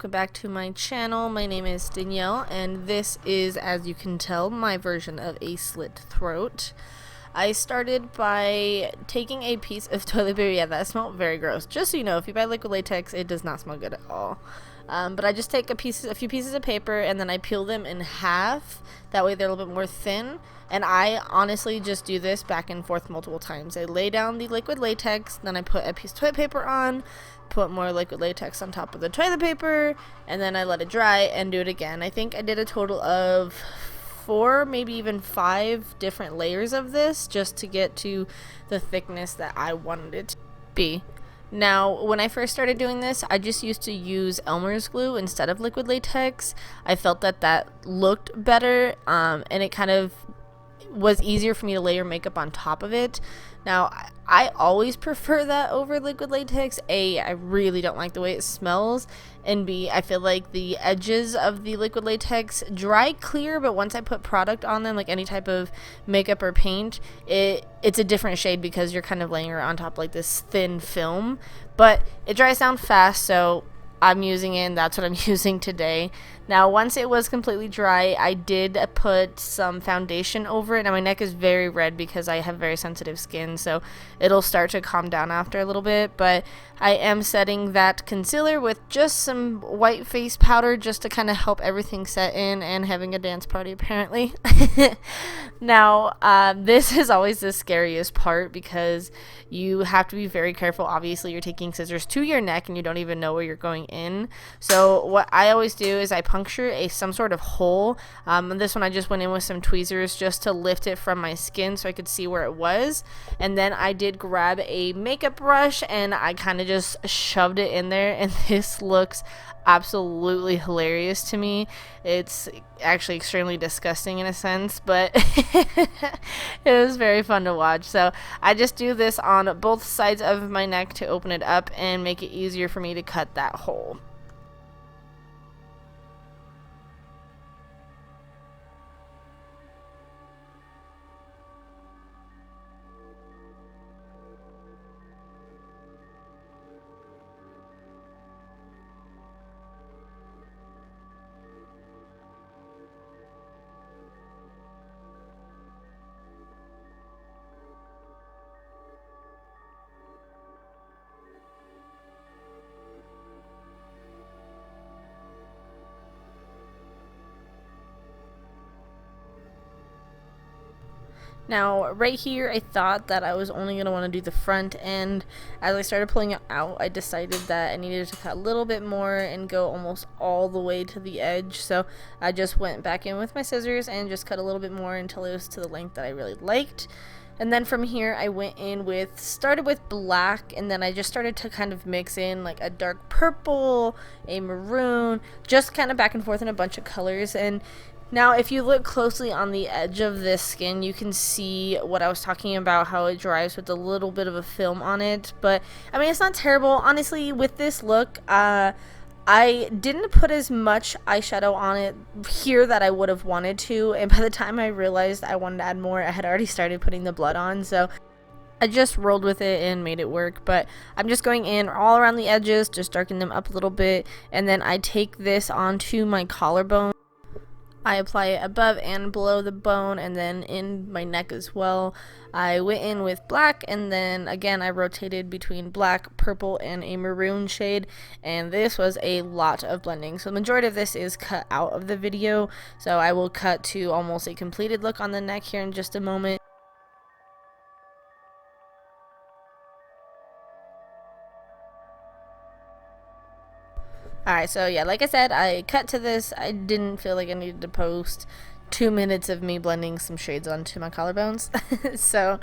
welcome back to my channel. My name is Danielle, and this is, as you can tell, my version of a slit throat. I started by taking a piece of toilet paper. Yeah, that smelled very gross. Just so you know, if you buy liquid latex, it does not smell good at all. But I just take a few pieces of paper, and then I peel them in half. That way they're a little bit more thin. And I honestly just do this back and forth multiple times. I lay down the liquid latex, then I put a piece of toilet paper on, put more liquid latex on top of the toilet paper, and then I let it dry and do it again. I think I did a total of 4, maybe even 5 different layers of this just to get to the thickness that I wanted it to be. Now, when I first started doing this, I just used to use Elmer's glue instead of liquid latex. I felt that looked better, and it kind of was easier for me to layer makeup on top of it. Now, I always prefer that over liquid latex. A, I really don't like the way it smells, and B, I feel like the edges of the liquid latex dry clear, but once I put product on them, like any type of makeup or paint, it's a different shade because you're kind of laying it on top like this thin film, but it dries down fast, so I'm using it, and that's what I'm using today. Now, once it was completely dry, I did put some foundation over it. Now, my neck is very red because I have very sensitive skin, so it'll start to calm down after a little bit, but I am setting that concealer with just some white face powder just to kind of help everything set in, and having a dance party apparently. Now, this is always the scariest part because you have to be very careful. Obviously, you're taking scissors to your neck and you don't even know where you're going in. So what I always do is I puncture some sort of hole. This one I just went in with some tweezers just to lift it from my skin so I could see where it was. And then I did grab a makeup brush and I kind of just shoved it in there, and this looks absolutely hilarious to me. It's actually extremely disgusting in a sense, but it was very fun to watch. So I just do this on both sides of my neck to open it up and make it easier for me to cut that hole. Now, right here, I thought that I was only going to want to do the front end. As I started pulling it out, I decided that I needed to cut a little bit more and go almost all the way to the edge. So I just went back in with my scissors and just cut a little bit more until it was to the length that I really liked. And then from here, I went in started with black, and then I just started to kind of mix in like a dark purple, a maroon, just kind of back and forth in a bunch of colors. And now, if you look closely on the edge of this skin, you can see what I was talking about, how it dries with a little bit of a film on it. But, I mean, it's not terrible. Honestly, with this look, I didn't put as much eyeshadow on it here that I would have wanted to. And by the time I realized I wanted to add more, I had already started putting the blood on. So I just rolled with it and made it work. But I'm just going in all around the edges, just darken them up a little bit. And then I take this onto my collarbone. I apply it above and below the bone, and then in my neck as well. I went in with black, and then again I rotated between black, purple, and a maroon shade, and this was a lot of blending. So the majority of this is cut out of the video, so I will cut to almost a completed look on the neck here in just a moment. Alright, so yeah, like I said, I cut to this. I didn't feel like I needed to post 2 minutes of me blending some shades onto my collarbones. So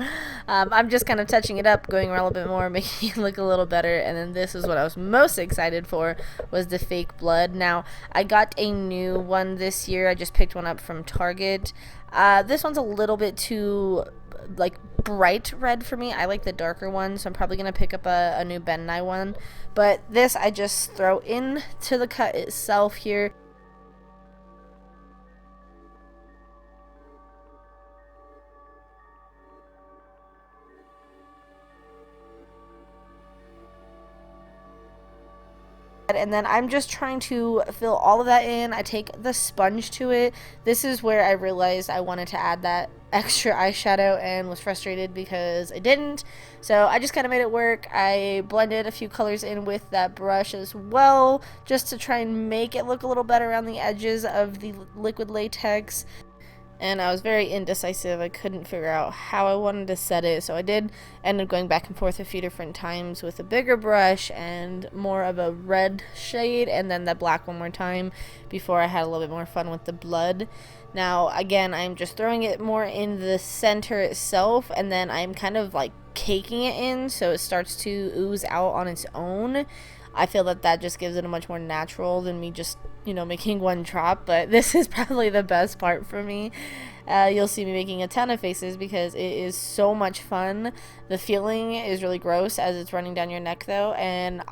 I'm just kind of touching it up, going around a little bit more, making it look a little better. And then this is what I was most excited for, was the fake blood. Now, I got a new one this year. I just picked one up from Target. This one's a little bit too like bright red for me. I like the darker one, so I'm probably gonna pick up a new Ben Nye one. But this I just throw into the cut itself here. And then I'm just trying to fill all of that in. I take the sponge to it. This is where I realized I wanted to add that extra eyeshadow and was frustrated because I didn't. So I just kind of made it work. I blended a few colors in with that brush as well, just to try and make it look a little better around the edges of the liquid latex. And I was very indecisive. I couldn't figure out how I wanted to set it, so I did end up going back and forth a few different times with a bigger brush and more of a red shade, and then the black one more time before I had a little bit more fun with the blood. Now again, I'm just throwing it more in the center itself, and then I'm kind of like caking it in so it starts to ooze out on its own. I feel that that just gives it a much more natural than me just, you know, making one drop, but this is probably the best part for me. You'll see me making a ton of faces because it is so much fun. The feeling is really gross as it's running down your neck though, and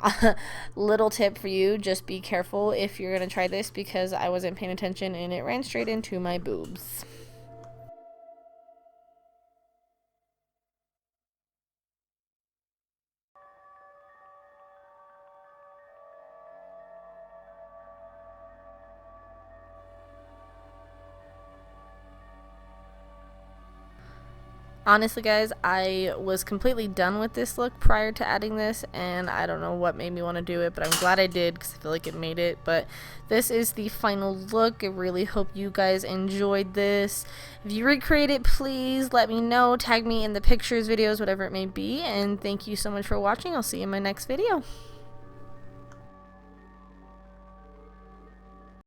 little tip for you, just be careful if you're gonna try this because I wasn't paying attention and it ran straight into my boobs. Honestly, guys, I was completely done with this look prior to adding this, and I don't know what made me want to do it, but I'm glad I did because I feel like it made it. But this is the final look. I really hope you guys enjoyed this. If you recreate it, please let me know. Tag me in the pictures, videos, whatever it may be. And thank you so much for watching. I'll see you in my next video.